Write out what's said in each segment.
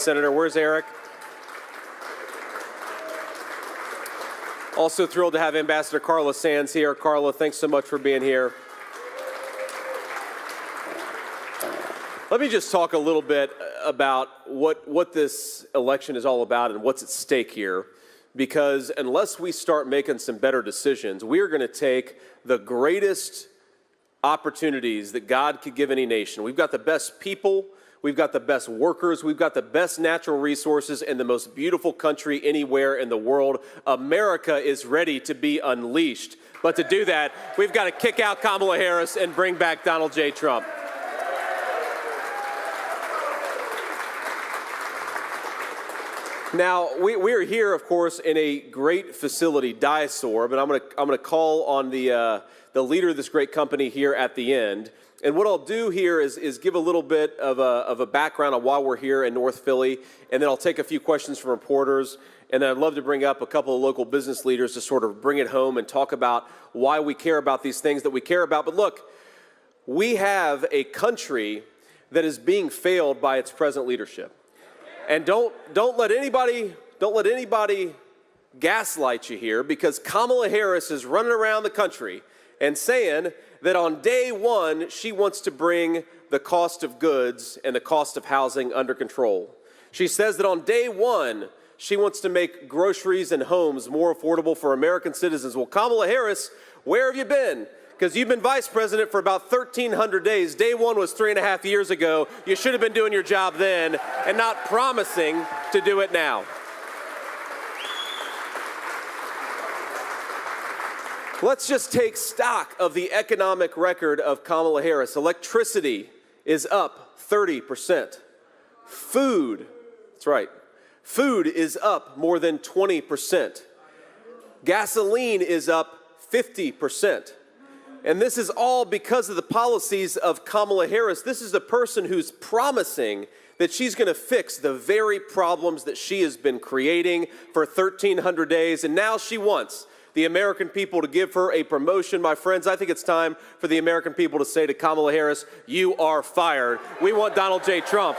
Senator. Where's Eric? Also thrilled to have Ambassador Carla Sands here. Carla, thanks so much for being here. Let me just talk a little bit about what this election is all about and what's at stake here, because unless we start making some better decisions, we are going to take the greatest opportunities that God could give any nation. We've got the best people, we've got the best workers, we've got the best natural resources, and the most beautiful country anywhere in the world. America is ready to be unleashed. But to do that, we've got to kick out Kamala Harris and bring back Donald J. Trump. Now, we're here, of course, in a great facility, Diasor, but I'm going to call on the leader of this great company here at the end. And what I'll do here is give a little bit of a background on why we're here in North Philly, and then I'll take a few questions from reporters, and then I'd love to bring up a couple of local business leaders to sort of bring it home and talk about why we care about these things that we care about. But look, we have a country that is being failed by its present leadership. And don't let anybody gaslight you here, because Kamala Harris is running around the country and saying that on day one, she wants to bring the cost of goods and the cost of housing under control. She says that on day one, she wants to make groceries and homes more affordable for American citizens. Well, Kamala Harris, where have you been? Because you've been vice president for about 1,300 days. Day one was 3.5 years ago. You should have been doing your job then and not promising to do it now. Let's just take stock of the economic record of Kamala Harris. Electricity is up 30%. Food, that's right, food is up more than 20%. Gasoline is up 50%. And this is all because of the policies of Kamala Harris. This is the person who's promising that she's going to fix the very problems that she has been creating for 1,300 days. And now she wants the American people to give her a promotion. My friends, I think it's time for the American people to say to Kamala Harris, you are fired. We want Donald J. Trump.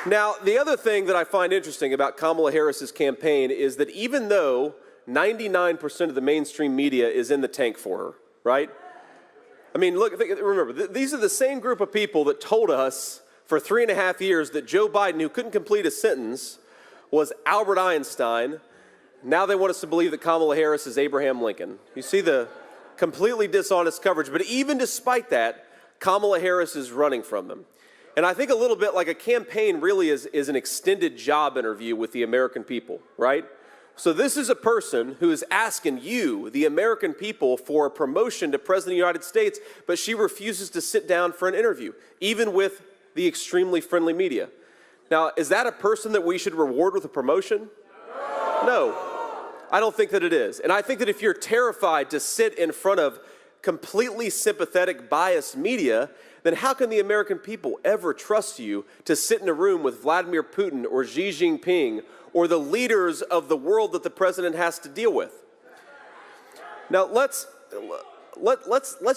Now, the other thing that I find interesting about Kamala Harris's campaign is that even though 99% of the mainstream media is in the tank for her, right? I mean, look, remember, these are the same group of people that told us for 3.5 years that Joe Biden, who couldn't complete a sentence, was Albert Einstein. Now they want us to believe that Kamala Harris is Abraham Lincoln. You see the completely dishonest coverage. But even despite that, Kamala Harris is running from them. And I think a little bit like a campaign really is an extended job interview with the American people, right? So this is a person who is asking you, the American people, for a promotion to President of the United States, but she refuses to sit down for an interview, even with the extremely friendly media. Now, is that a person that we should reward with a promotion? No, I don't think that it is. And I think that if you're terrified to sit in front of completely sympathetic, biased media, then how can the American people ever trust you to sit in a room with Vladimir Putin or Xi Jinping or the leaders of the world that the president has to deal with? Now, let's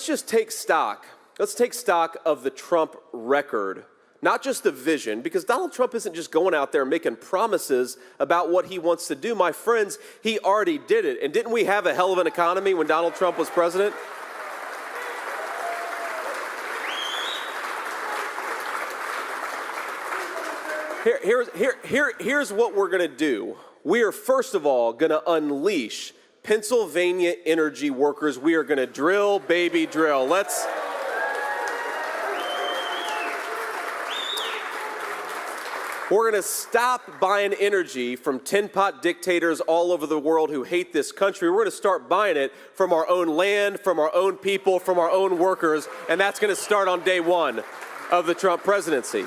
just take stock. Let's take stock of the Trump record, not just the vision, because Donald Trump isn't just going out there making promises about what he wants to do. My friends, he already did it. And didn't we have a hell of an economy when Donald Trump was president? Here's what we're going to do. We are, first of all, going to unleash Pennsylvania energy workers. We are going to drill, baby, drill. We're going to stop buying energy from tin-pot dictators all over the world who hate this country. We're going to start buying it from our own land, from our own people, from our own workers, and that's going to start on day one of the Trump presidency.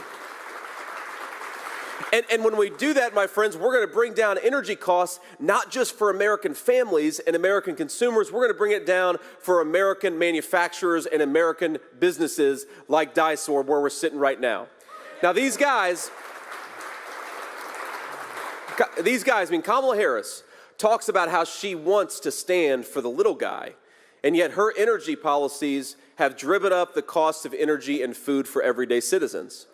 And when we do that, my friends, we're going to bring down energy costs, not just for American families and American consumers. We're going to bring it down for American manufacturers and American businesses like Diasor, where we're sitting right now. Now, these guys, I mean, Kamala Harris talks about how she wants to stand for the little guy. And yet her energy policies have driven up the cost of energy and food for everyday citizens.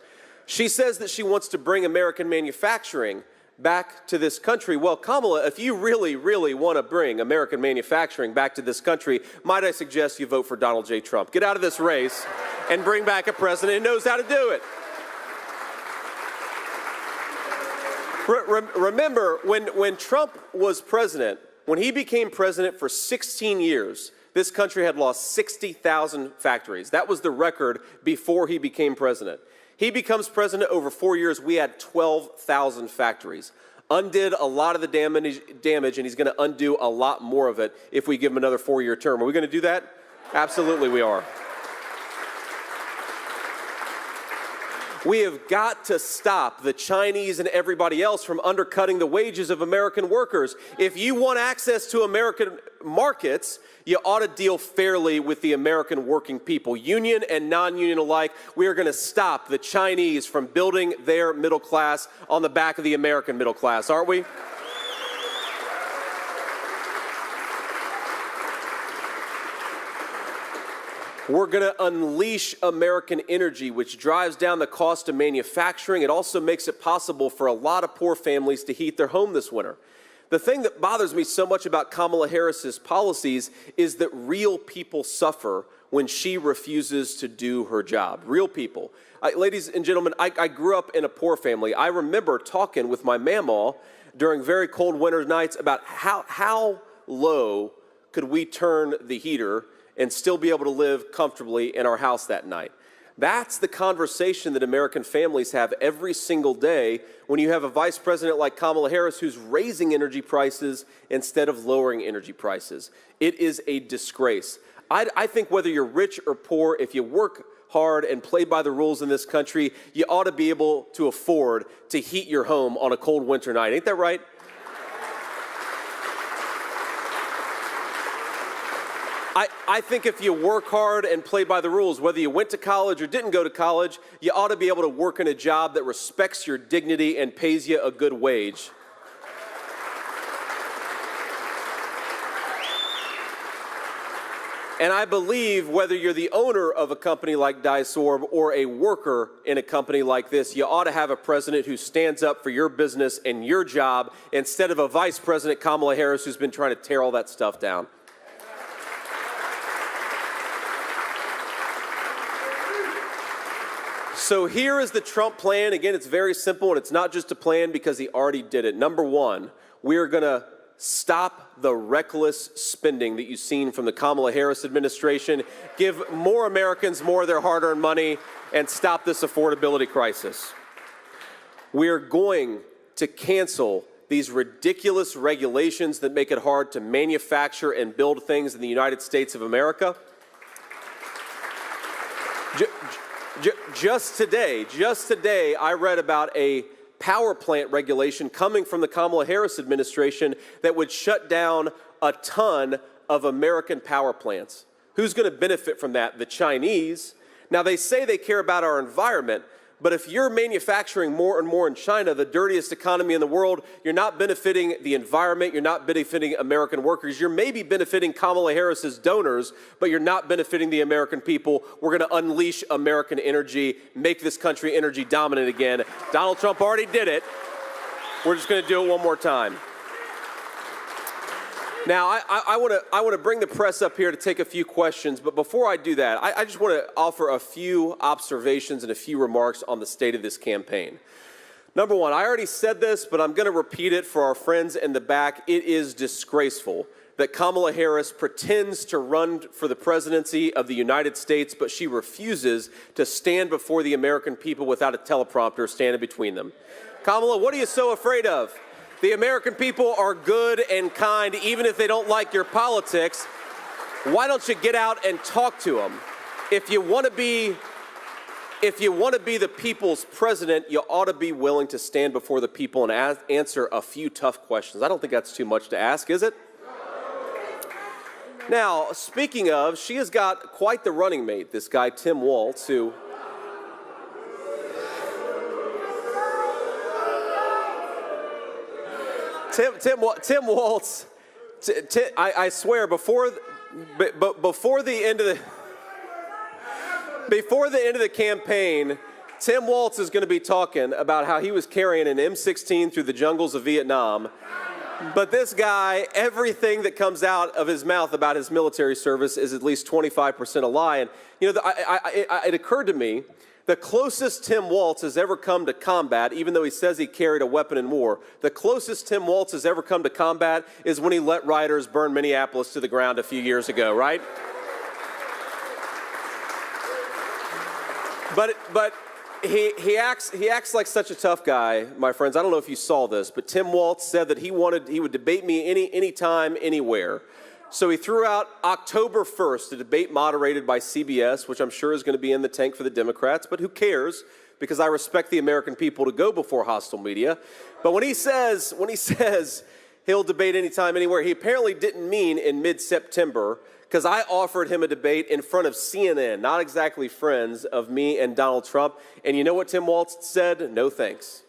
She says that she wants to bring American manufacturing back to this country. Well, Kamala, if you really, really want to bring American manufacturing back to this country, might I suggest you vote for Donald J. Trump. Get out of this race and bring back a president who knows how to do it. Remember, when Trump was president, when he became president for 16 years, this country had lost 60,000 factories. That was the record before he became president. He becomes president over 4 years, we had 12,000 factories. Undid a lot of the damage, and he's going to undo a lot more of it if we give him another 4-year term. Are we going to do that? Absolutely we are. We have got to stop the Chinese and everybody else from undercutting the wages of American workers. If you want access to American markets, you ought to deal fairly with the American working people, union and non-union alike. We are going to stop the Chinese from building their middle class on the back of the American middle class, aren't we? We're going to unleash American energy, which drives down the cost of manufacturing. It also makes it possible for a lot of poor families to heat their home this winter. The thing that bothers me so much about Kamala Harris's policies is that real people suffer when she refuses to do her job. Real people. Ladies and gentlemen, I grew up in a poor family. I remember talking with my mamaw during very cold winter nights about how low could we turn the heater and still be able to live comfortably in our house that night. That's the conversation that American families have every single day when you have a vice president like Kamala Harris who's raising energy prices instead of lowering energy prices. It is a disgrace. I think whether you're rich or poor, if you work hard and play by the rules in this country, you ought to be able to afford to heat your home on a cold winter night. Ain't that right? I think if you work hard and play by the rules, whether you went to college or didn't go to college, you ought to be able to work in a job that respects your dignity and pays you a good wage. And I believe whether you're the owner of a company like Dysorb or a worker in a company like this, you ought to have a president who stands up for your business and your job instead of a vice president, Kamala Harris, who's been trying to tear all that stuff down. So here is the Trump plan. Again, it's very simple, and it's not just a plan because he already did it. Number one, we are going to stop the reckless spending that you've seen from the Kamala Harris administration, give more Americans more of their hard-earned money, and stop this affordability crisis. We are going to cancel these ridiculous regulations that make it hard to manufacture and build things in the United States of America. Just today, I read about a power plant regulation coming from the Kamala Harris administration that would shut down a ton of American power plants. Who's going to benefit from that? The Chinese. Now, they say they care about our environment, but if you're manufacturing more and more in China, the dirtiest economy in the world, you're not benefiting the environment, you're not benefiting American workers, you're maybe benefiting Kamala Harris's donors, but you're not benefiting the American people. We're going to unleash American energy, make this country energy dominant again. Donald Trump already did it. We're just going to do it one more time. Now, I want to bring the press up here to take a few questions, but before I do that, I just want to offer a few observations and a few remarks on the state of this campaign. Number one, I already said this, but I'm going to repeat it for our friends in the back. It is disgraceful that Kamala Harris pretends to run for the presidency of the United States, but she refuses to stand before the American people without a teleprompter standing between them. Kamala, what are you so afraid of? The American people are good and kind, even if they don't like your politics. Why don't you get out and talk to them? If you want to be the people's president, you ought to be willing to stand before the people and answer a few tough questions. I don't think that's too much to ask, is it? Now, speaking of, she has got quite the running mate, this guy, Tim Walz, who... Tim Walz, I swear, before but before the end of the campaign, Tim Walz is going to be talking about how he was carrying an M16 through the jungles of Vietnam. But this guy, everything that comes out of his mouth about his military service is at least 25% a lie. And, you know, it occurred to me, the closest Tim Walz has ever come to combat, even though he says he carried a weapon in war, the closest Tim Walz has ever come to combat is when he let rioters burn Minneapolis to the ground a few years ago, right? But he acts like such a tough guy, my friends. I don't know if you saw this, but Tim Walz said that he would debate me anytime, anywhere. So he threw out October 1st, a debate moderated by CBS, which I'm sure is going to be in the tank for the Democrats, but who cares? Because I respect the American people to go before hostile media. But when he says he'll debate anytime, anywhere, he apparently didn't mean in mid-September, because I offered him a debate in front of CNN, not exactly friends of me and Donald Trump. And you know what Tim Walz said? No thanks.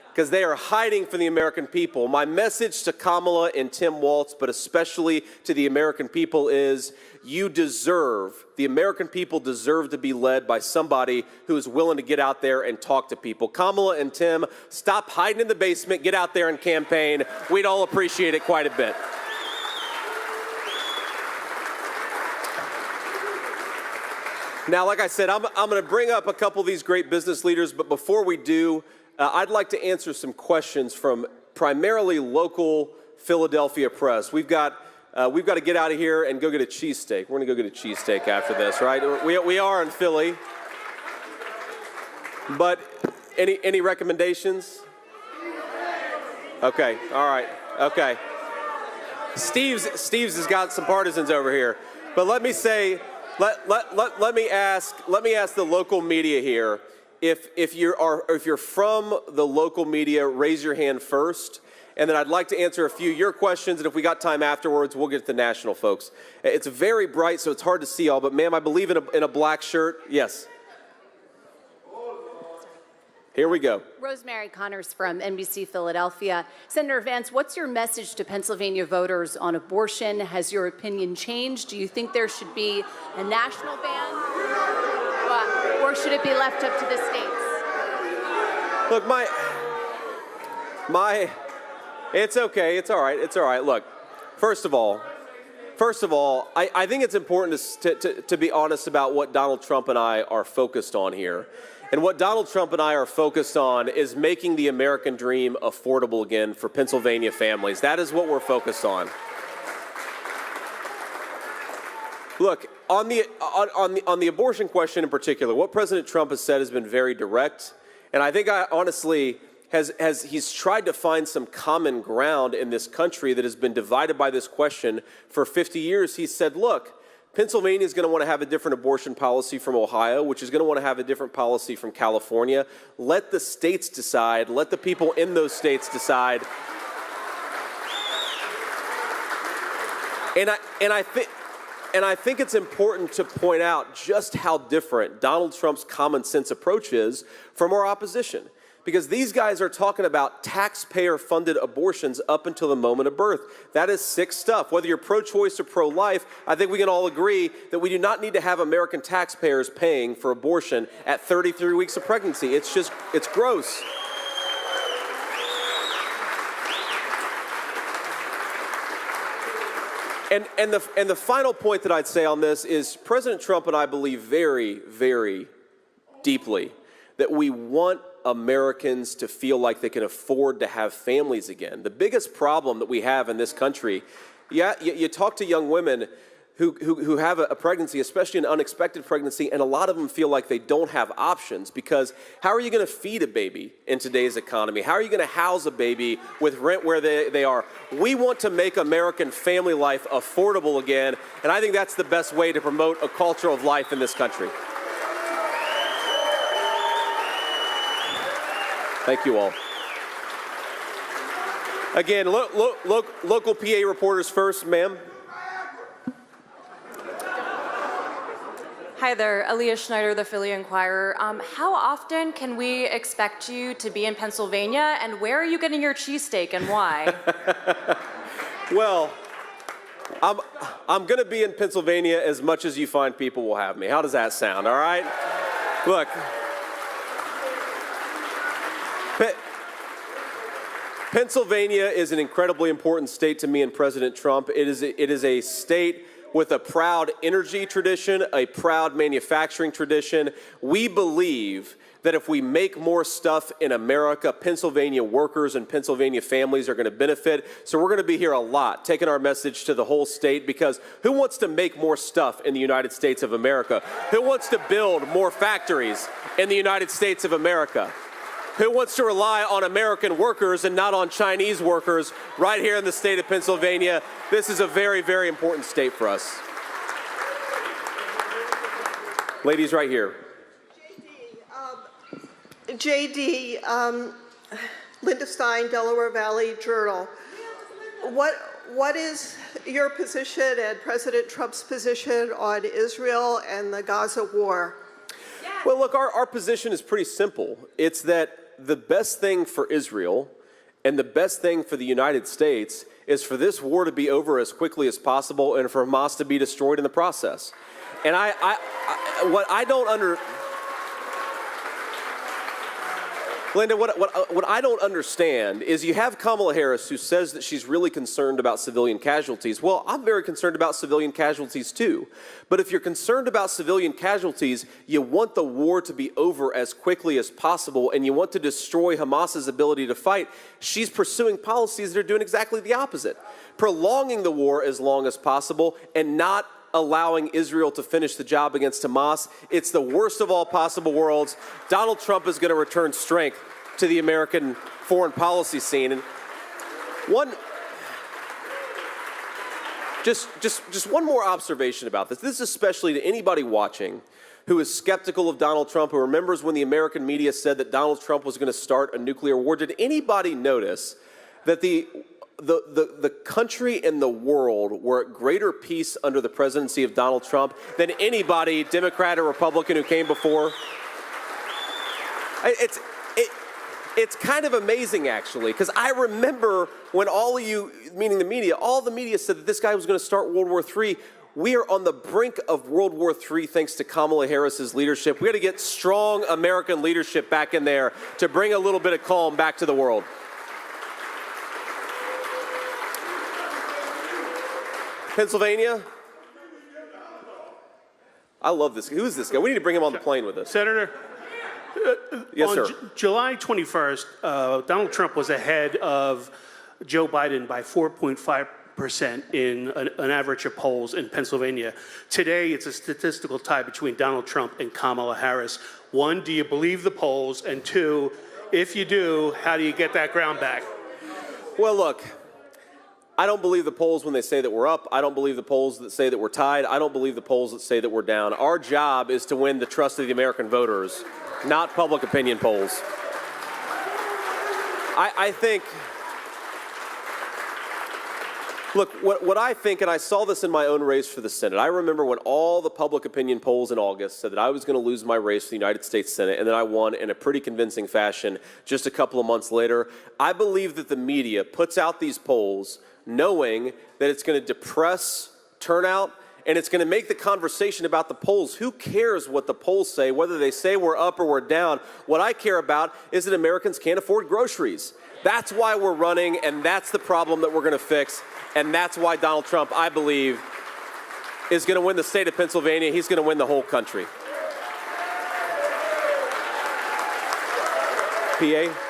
Because they are hiding from the American people. My message to Kamala and Tim Walz, but especially to the American people, is the American people deserve to be led by somebody who is willing to get out there and talk to people. Kamala and Tim, stop hiding in the basement, get out there and campaign. We'd all appreciate it quite a bit. Now, like I said, I'm going to bring up a couple of these great business leaders, but before we do, I'd like to answer some questions from primarily local Philadelphia press. We've got to get out of here and go get a cheesesteak. We're going to go get a cheesesteak after this, right? We are in Philly. But any recommendations? Okay, all right, okay. Steve's has got some partisans over here, but let me say. Let me ask the local media here, if you're from the local media, raise your hand first, and then I'd like to answer a few of your questions, and if we got time afterwards, we'll get to the national folks. It's very bright, so it's hard to see all, but ma'am, I believe in a black shirt. Yes. Here we go. Rosemary Connors from NBC Philadelphia. Senator Vance, what's your message to Pennsylvania voters on abortion? Has your opinion changed? Do you think there should be a national ban? Or should it be left up to the states? Look, it's okay. It's all right. It's all right. Look, first of all, I think it's important to be honest about what Donald Trump and I are focused on here. And what Donald Trump and I are focused on is making the American dream affordable again for Pennsylvania families. That is what we're focused on. Look, on the abortion question in particular, what President Trump has said has been very direct. And I think honestly, he's tried to find some common ground in this country that has been divided by this question for 50 years. He said, look, Pennsylvania is going to want to have a different abortion policy from Ohio, which is going to want to have a different policy from California. Let the states decide. Let the people in those states decide. And I think it's important to point out just how different Donald Trump's common sense approach is from our opposition. Because these guys are talking about taxpayer-funded abortions up until the moment of birth. That is sick stuff. Whether you're pro-choice or pro-life, I think we can all agree that we do not need to have American taxpayers paying for abortion at 33 weeks of pregnancy. It's gross. And the final point that I'd say on this is President Trump and I believe very, very deeply that we want Americans to feel like they can afford to have families again. The biggest problem that we have in this country, you talk to young women who have a pregnancy, especially an unexpected pregnancy, and a lot of them feel like they don't have options because how are you going to feed a baby in today's economy? How are you going to house a baby with rent where they are? We want to make American family life affordable again, and I think that's the best way to promote a culture of life in this country. Thank you all. Again, local PA reporters first, ma'am. Hi there, Aaliyah Schneider, the Philly Inquirer. How often can we expect you to be in Pennsylvania, and where are you getting your cheesesteak and why? Well, I'm going to be in Pennsylvania as much as you find people will have me. How does that sound, all right? Look, Pennsylvania is an incredibly important state to me and President Trump. It is a state with a proud energy tradition, a proud manufacturing tradition. We believe that if we make more stuff in America, Pennsylvania workers and Pennsylvania families are going to benefit. So we're going to be here a lot, taking our message to the whole state, because who wants to make more stuff in the United States of America? Who wants to build more factories in the United States of America? Who wants to rely on American workers and not on Chinese workers right here in the state of Pennsylvania? This is a very, very important state for us. Ladies right here. JD, Linda Stein, Delaware Valley Journal. What is your position and President Trump's position on Israel and the Gaza war? Well, look, our position is pretty simple. It's that the best thing for Israel and the best thing for the United States is for this war to be over as quickly as possible and for Hamas to be destroyed in the process. And Linda, what I don't understand is you have Kamala Harris, who says that she's really concerned about civilian casualties. Well, I'm very concerned about civilian casualties too. But if you're concerned about civilian casualties, you want the war to be over as quickly as possible, and you want to destroy Hamas's ability to fight. She's pursuing policies that are doing exactly the opposite, prolonging the war as long as possible and not allowing Israel to finish the job against Hamas. It's the worst of all possible worlds. Donald Trump is going to return strength to the American foreign policy scene. And just one more observation about this. This is especially to anybody watching who is skeptical of Donald Trump, who remembers when the American media said that Donald Trump was going to start a nuclear war. Did anybody notice that the country and the world were at greater peace under the presidency of Donald Trump than anybody, Democrat or Republican, who came before? It's kind of amazing, actually, because I remember when all of you, meaning the media, all the media said that this guy was going to start World War III. We are on the brink of World War III thanks to Kamala Harris's leadership. We got to get strong American leadership back in there to bring a little bit of calm back to the world. Pennsylvania? I love this. Who is this guy? We need to bring him on the plane with us. Senator, Yes, on sir. July 21st, Donald Trump was ahead of Joe Biden by 4.5% in an average of polls in Pennsylvania. Today, it's a statistical tie between Donald Trump and Kamala Harris. One, do you believe the polls? And two, if you do, how do you get that ground back? Well, look, I don't believe the polls when they say that we're up. I don't believe the polls that say that we're tied. I don't believe the polls that say that we're down. Our job is to win the trust of the American voters, not public opinion polls. I think, look, what I think, and I saw this in my own race for the Senate. I remember when all the public opinion polls in August said that I was going to lose my race for the United States Senate, and then I won in a pretty convincing fashion just a couple of months later. I believe that the media puts out these polls knowing that it's going to depress turnout, and it's going to make the conversation about the polls. Who cares what the polls say, whether they say we're up or we're down? What I care about is that Americans can't afford groceries. That's why we're running, and that's the problem that we're going to fix, and that's why Donald Trump, I believe, is going to win the state of Pennsylvania. He's going to win the whole country. PA?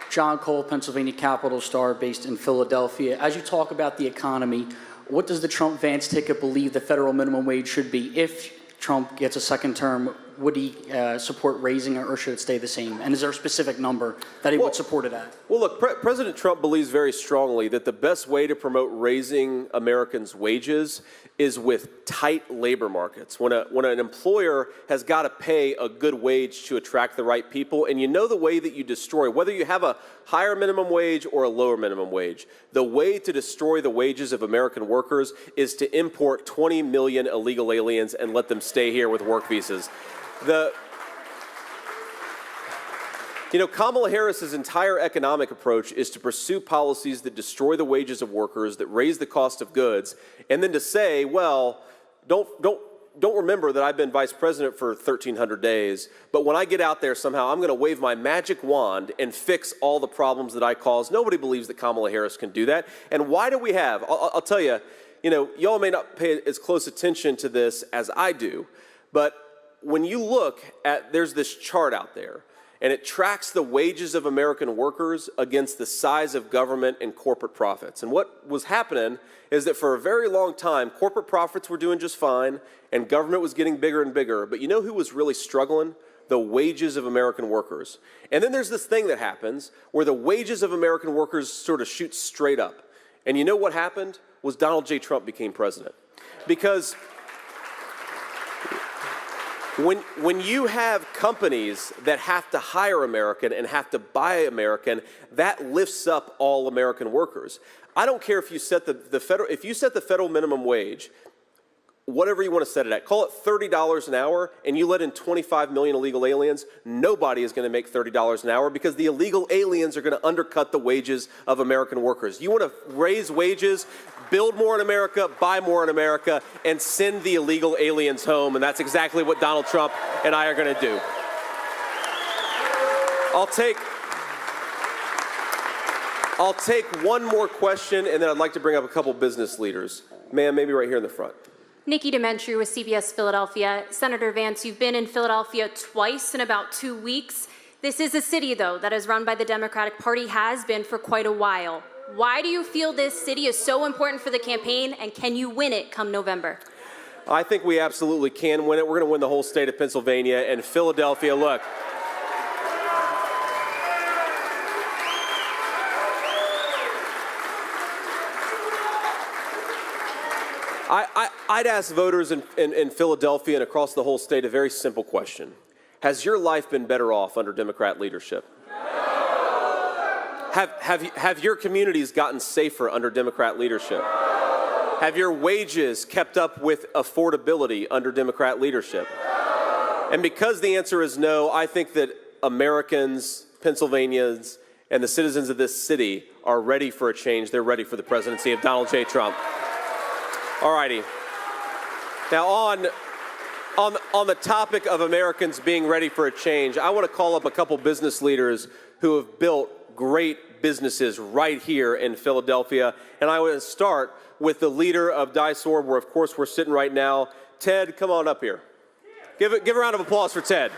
John Cole, Pennsylvania Capital Star, based in Philadelphia. As you talk about the economy, what does the Trump-Vance ticket believe the federal minimum wage should be? If Trump gets a second term, would he support raising it, or should it stay the same? And is there a specific number that he would support it at? Well, look, President Trump believes very strongly that the best way to promote raising Americans' wages is with tight labor markets. When an employer has got to pay a good wage to attract the right people, and you know the way that you destroy, whether you have a higher minimum wage or a lower minimum wage, the way to destroy the wages of American workers is to import 20 million illegal aliens and let them stay here with work visas. You know, Kamala Harris's entire economic approach is to pursue policies that destroy the wages of workers, that raise the cost of goods, and then to say, well, don't remember that I've been vice president for 1,300 days, but when I get out there somehow, I'm going to wave my magic wand and fix all the problems that I caused. Nobody believes that Kamala Harris can do that. And why do we have, I'll tell you, y'all may not pay as close attention to this as I do, but when you look at, there's this chart out there, and it tracks the wages of American workers against the size of government and corporate profits. And what was happening is that for a very long time, corporate profits were doing just fine, and government was getting bigger and bigger. But you know who was really struggling? The wages of American workers. And then there's this thing that happens where the wages of American workers sort of shoot straight up. And you know what happened? Was Donald J. Trump became president. Because when you have companies that have to hire American and have to buy American, that lifts up all American workers. I don't care if you set if you set the federal minimum wage, whatever you want to set it at, call it $30 an hour, and you let in 25 million illegal aliens, nobody is going to make $30 an hour because the illegal aliens are going to undercut the wages of American workers. You want to raise wages, build more in America, buy more in America, and send the illegal aliens home, and that's exactly what Donald Trump and I are going to do. I'll take one more question, and then I'd like to bring up a couple business leaders. Ma'am, maybe right here in the front. Nikki Dementri with CBS Philadelphia. Senator Vance, you've been in Philadelphia twice in about 2 weeks. This is a city, though, that is run by the Democratic Party, has been for quite a while. Why do you feel this city is so important for the campaign, and can you win it come November? I think we absolutely can win it. We're going to win the whole state of Pennsylvania and Philadelphia. Look, I'd ask voters in Philadelphia and across the whole state a very simple question. Has your life been better off under Democrat leadership? Have your communities gotten safer under Democrat leadership? Have your wages kept up with affordability under Democrat leadership? And because the answer is no, I think that Americans, Pennsylvanians, and the citizens of this city are ready for a change. They're ready for the presidency of Donald J. Trump. All righty. Now on the topic of Americans being ready for a change, I want to call up a couple business leaders who have built great businesses right here in Philadelphia. And I want to start with the leader of Dysor, where of course we're sitting right now. Ted, come on up here. Give a round of applause for Ted.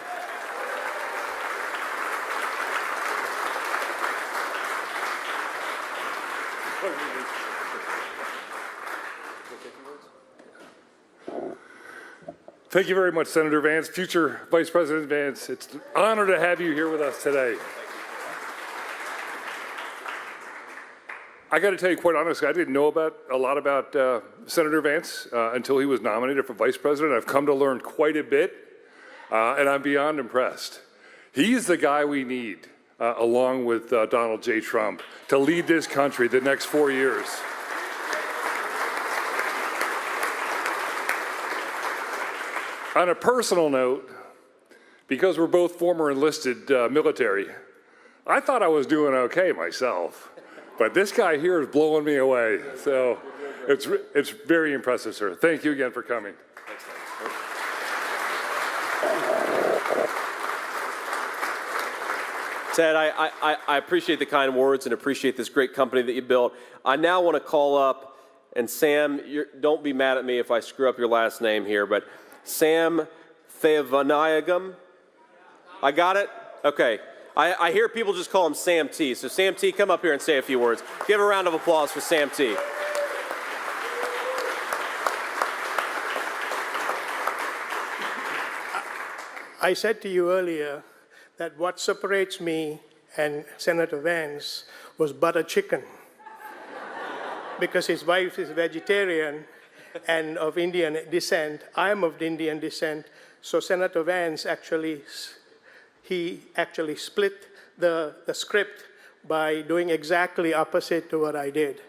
Thank you very much, Senator Vance. Future Vice President Vance, it's an honor to have you here with us today. I got to tell you quite honestly, I didn't know a lot about Senator Vance until he was nominated for Vice President. I've come to learn quite a bit, and I'm beyond impressed. He's the guy we need, along with Donald J. Trump, to lead this country the next 4 years. On a personal note, because we're both former enlisted military, I thought I was doing okay myself, but this guy here is blowing me away. So it's very impressive, sir. Thank you again for coming. Ted, I appreciate the kind words and appreciate this great company that you built. I now want to call up, and Sam, don't be mad at me if I screw up your last name here, but Sam Theavanayagam. I got it? Okay. I hear people just call him Sam T. So Sam T, come up here and say a few words. Give a round of applause for Sam T. I said to you earlier that what separates me and Senator Vance was butter chicken. Because his wife is vegetarian and of Indian descent. I'm of Indian descent. So Senator Vance actually split the script by doing exactly opposite to what I did.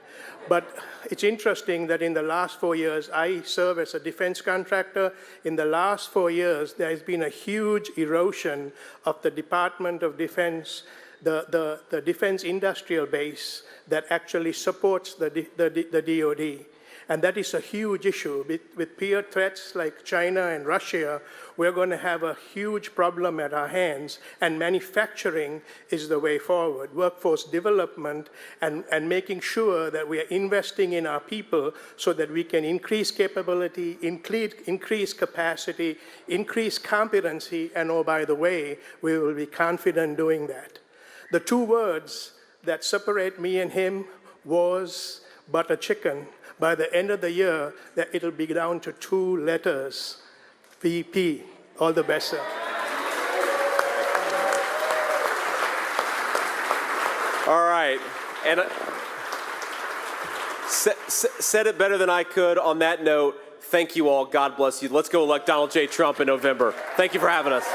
But it's interesting that in the last 4 years, I serve as a defense contractor. In the last 4 years, there has been a huge erosion of the Department of Defense, the defense industrial base that actually supports the DoD. And that is a huge issue. With peer threats like China and Russia, we're going to have a huge problem at our hands, and manufacturing is the way forward. Workforce development and making sure that we are investing in our people so that we can increase capability, increase capacity, increase competency, and oh, by the way, we will be confident doing that. The two words that separate me and him was butter chicken. By the end of the year, that it'll be down to 2 letters, VP. All the best, sir. All right. And said it better than I could. On that note, thank you all. God bless you. Let's go elect Donald J. Trump in November. Thank you for having us.